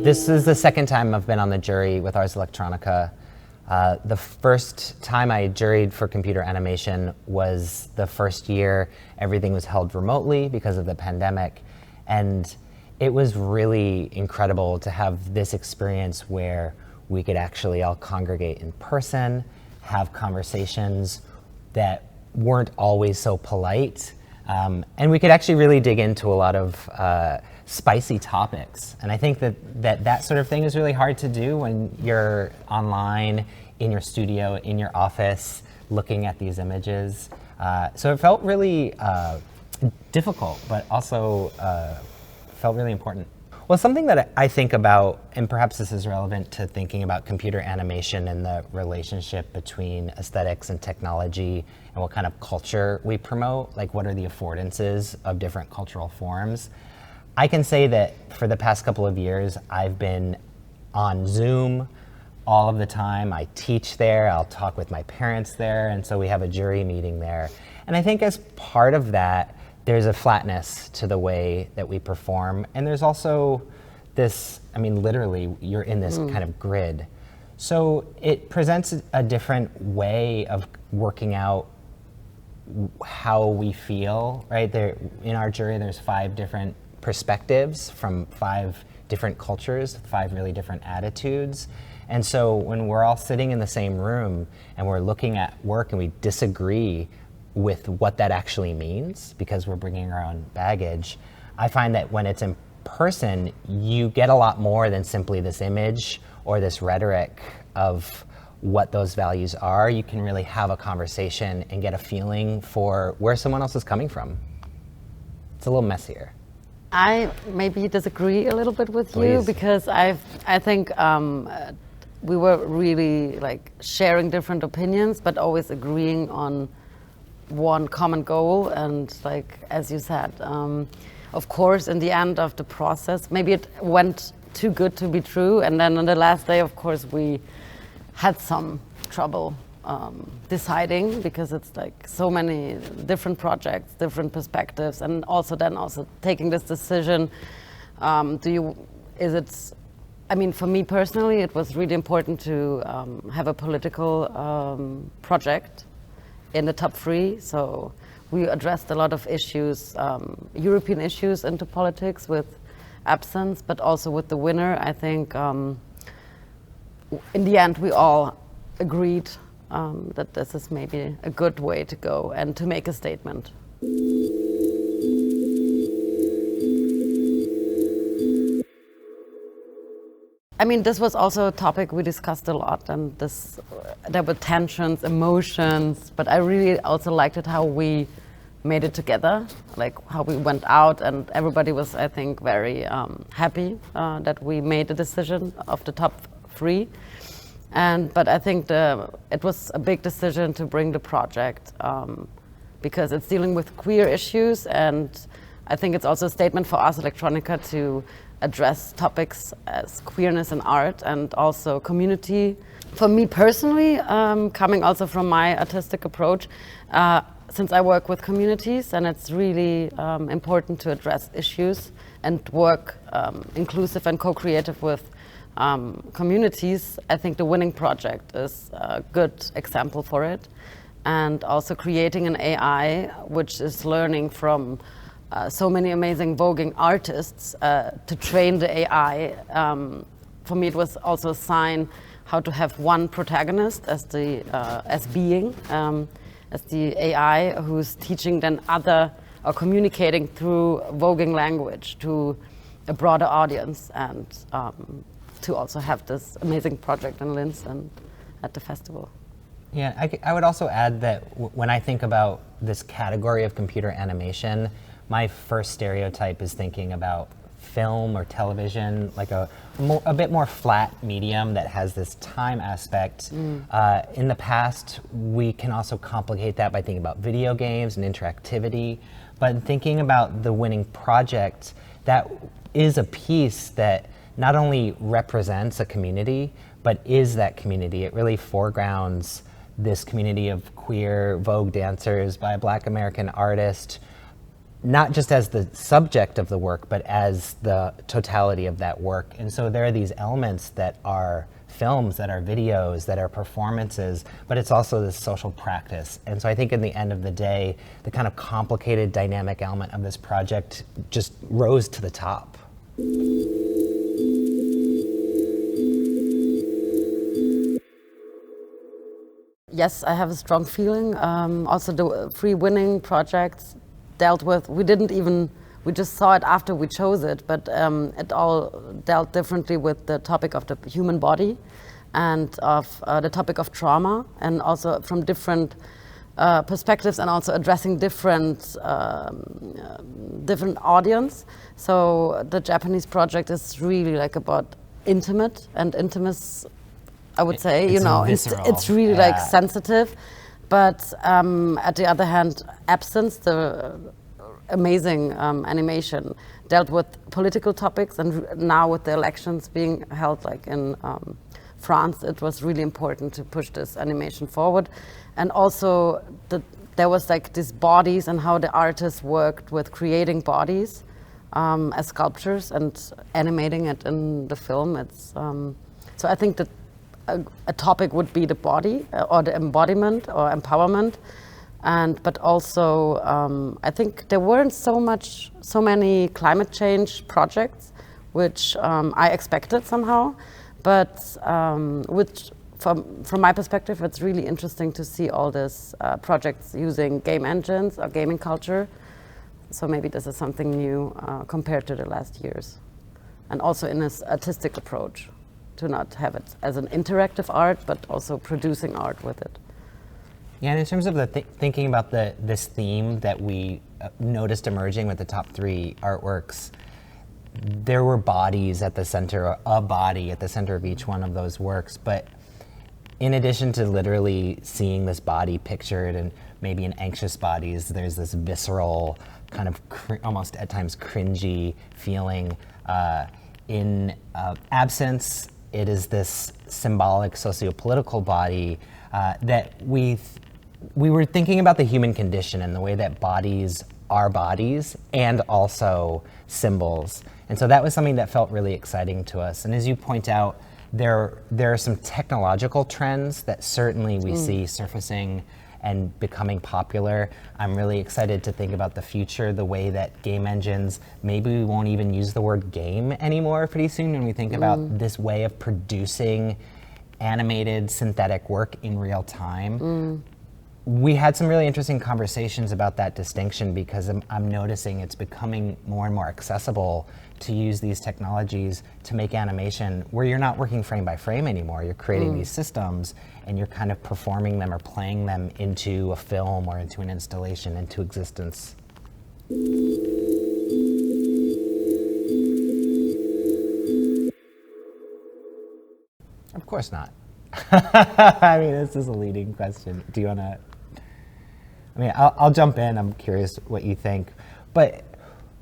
This is the second time I've been on the jury with Ars Electronica. The first time I juried for computer animation was the first year everything was held remotely because of the pandemic. And it was really incredible to have this experience where we could actually all congregate in person, have conversations that weren't always so polite. And we could actually really dig into a lot of spicy topics. And I think that sort of thing is really hard to do when you're online, in your studio, in your office, looking at these images. So it felt really difficult, but also felt really important. Well, something that I think about, and perhaps this is relevant to thinking about computer animation and the relationship between aesthetics and technology and what kind of culture we promote, like what are the affordances of different cultural forms. I can say that for the past couple of years, I've been on Zoom all of the time. I teach there, I'll talk with my parents there, and so we have a jury meeting there. And I think as part of that, there's a flatness to the way that we perform. And there's also this, I mean, literally, you're in this kind of grid. So it presents a different way of working out how we feel, right? There, in our jury, there's 5 different perspectives from 5 different cultures, 5 really different attitudes. And so when we're all sitting in the same room and we're looking at work and we disagree with what that actually means because we're bringing our own baggage, I find that when it's in person, you get a lot more than simply this image or this rhetoric of what those values are. You can really have a conversation and get a feeling for where someone else is coming from. It's a little messier. I maybe disagree a little bit with you because I think we were really like sharing different opinions, but always agreeing on one common goal. And like, as you said, of course, in the end of the process, maybe it went too good to be true. And then on the last day, of course, we had some trouble deciding because it's like so many different projects, different perspectives, and also taking this decision. I mean, for me personally, it was really important to have a political project in the top 3. So we addressed a lot of issues, European issues into politics with absence, but also with the winner. I think in the end, we all agreed that this is maybe a good way to go and to make a statement. I mean, this was also a topic we discussed a lot, and there were tensions, emotions, but I really also liked it how we made it together, like how we went out, and everybody was, I think, very happy that we made the decision of the top 3. But I think it was a big decision to bring the project because it's dealing with queer issues, and I think it's also a statement for Ars Electronica to address topics as queerness in art and also community. For me personally, coming also from my artistic approach, since I work with communities, and it's really important to address issues and work inclusive and co-creative with communities, I think the winning project is a good example for it. And also creating an AI which is learning from so many amazing voguing artists to train the AI. For me, it was also a sign how to have one protagonist as the AI who's teaching then other or communicating through voguing language to a broader audience, and to also have this amazing project in Linz and at the festival. Yeah, I would also add that when I think about this category of computer animation, my first stereotype is thinking about film or television, like a bit more flat medium that has this time aspect. In the past, we can also complicate that by thinking about video games and interactivity. But thinking about the winning project, that is a piece that not only represents a community, but is that community. It really foregrounds this community of queer Vogue dancers by a Black American artist not just as the subject of the work, but as the totality of that work. And so there are these elements that are films, that are videos, that are performances, but it's also this social practice. And so I think in the end of the day, the kind of complicated dynamic element of this project just rose to the top. Yes, I have a strong feeling. Also, the three winning projects dealt with, we just saw it after we chose it, but it all dealt differently with the topic of the human body and of the topic of trauma, and also from different perspectives, and also addressing different audience. So the Japanese project is really like about intimate and intimacy. I would say, it's really like sensitive, but at the other hand, Absence, the amazing animation, dealt with political topics, and now with the elections being held like in France, it was really important to push this animation forward. And also there was like these bodies and how the artists worked with creating bodies as sculptures and animating it in the film. It's so I think that a topic would be the body or the embodiment or empowerment, but also I think there weren't so many climate change projects, which I expected somehow, but which from my perspective, it's really interesting to see all these projects using game engines or gaming culture. So maybe this is something new compared to the last years, and also in this artistic approach, to not have it as an interactive art, but also producing art with it. Yeah, and in terms of the thinking about this theme that we noticed emerging with the top three artworks, there were bodies at the center, a body at the center of each one of those works. But in addition to literally seeing this body pictured, and maybe in anxious bodies, there's this visceral, kind of almost at times cringy feeling. In Absence, it is this symbolic socio-political body that we were thinking about the human condition and the way that bodies are bodies and also symbols. And so that was something that felt really exciting to us. And as you point out, there are some technological trends that certainly we see surfacing and becoming popular. I'm really excited to think about the future, the way that game engines, maybe we won't even use the word game anymore pretty soon when we think about this way of producing animated synthetic work in real time. We had some really interesting conversations about that distinction, because I'm noticing it's becoming more and more accessible to use these technologies to make animation where you're not working frame by frame anymore. You're creating these systems and you're kind of performing them or playing them into a film or into an installation, into existence. Of course not. I mean, this is a leading question. Do you want to? I mean, I'll jump in. I'm curious what you think. But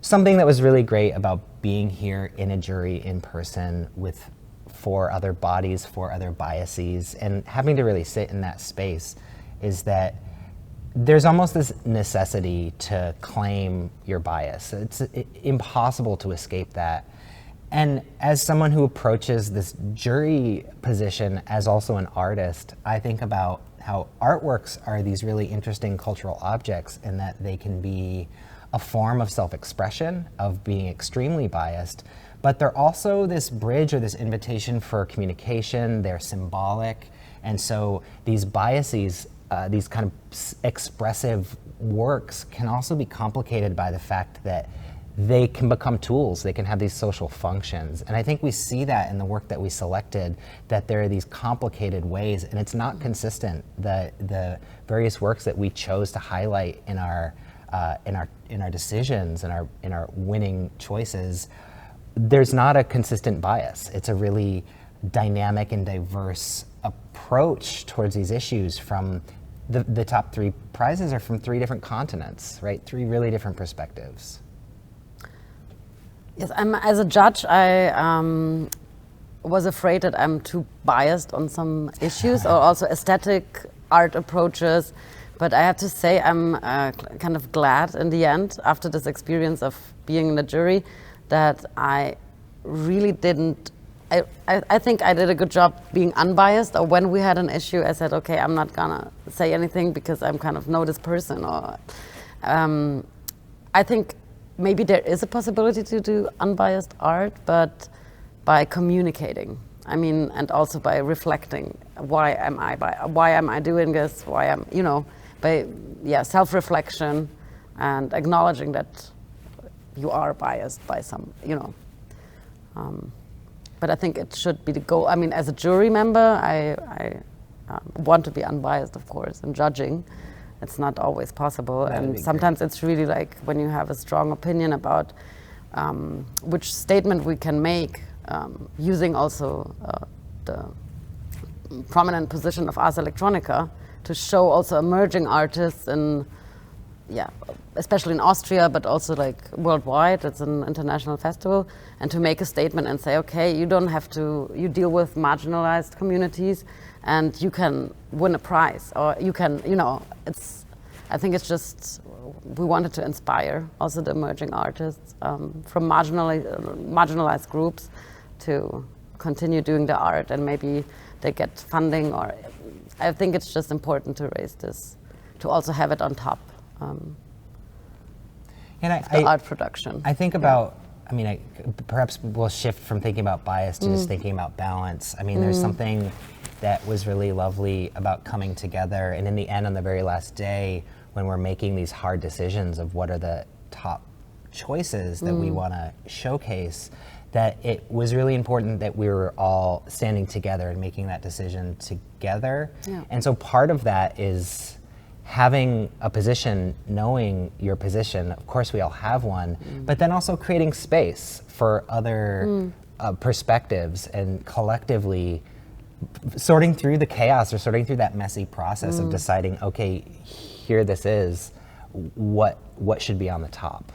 something that was really great about being here in a jury in person with four other bodies, four other biases, and having to really sit in that space is that there's almost this necessity to claim your bias. It's impossible to escape that. And as someone who approaches this jury position as also an artist, I think about how artworks are these really interesting cultural objects, in that they can be a form of self-expression, of being extremely biased, but they're also this bridge or this invitation for communication. They're symbolic. And so these biases, these kind of expressive works, can also be complicated by the fact that they can become tools. They can have these social functions. And I think we see that in the work that we selected, that there are these complicated ways, and it's not consistent. The various works that we chose to highlight in our decisions and in our winning choices, there's not a consistent bias. It's a really dynamic and diverse approach towards these issues. From the top three prizes are from three different continents, right? Three really different perspectives. Yes, as a judge, I was afraid that I'm too biased on some issues, or also aesthetic art approaches, But I have to say, I'm kind of glad in the end, after this experience of being in the jury, that I really didn't. I think I did a good job being unbiased. Or when we had an issue, I said, okay, I'm not gonna say anything because I'm kind of know this person. Or I think maybe there is a possibility to do unbiased art, but by communicating. I mean, and also by reflecting. Why am I doing this? Why am by self-reflection and acknowledging that you are biased by some, but I think it should be the goal. I mean, as a jury member, I want to be unbiased, of course, in judging. It's not always possible, and sometimes it's really like when you have a strong opinion about which statement we can make, using also the prominent position of Ars Electronica to show also emerging artists in, especially in Austria, but also like worldwide. It's an international festival, and to make a statement and say, okay, you don't have to, you deal with marginalized communities and you can win a prize, or you can, I think it's just, we wanted to inspire also the emerging artists from marginalized groups to continue doing the art, and maybe they get funding, or I think it's just important to raise this, to also have it on top. The art production. I think about, perhaps we'll shift from thinking about bias to just thinking about balance. I mean, there's something that was really lovely about coming together, and in the end, on the very last day, when we're making these hard decisions of what are the top choices that we want to showcase, that it was really important that we were all standing together and making that decision together. Yeah. And so part of that is having a position, knowing your position. Of course, we all have one, but then also creating space for other perspectives, and collectively sorting through the chaos, or sorting through that messy process of deciding, okay, here this is, what should be on the top.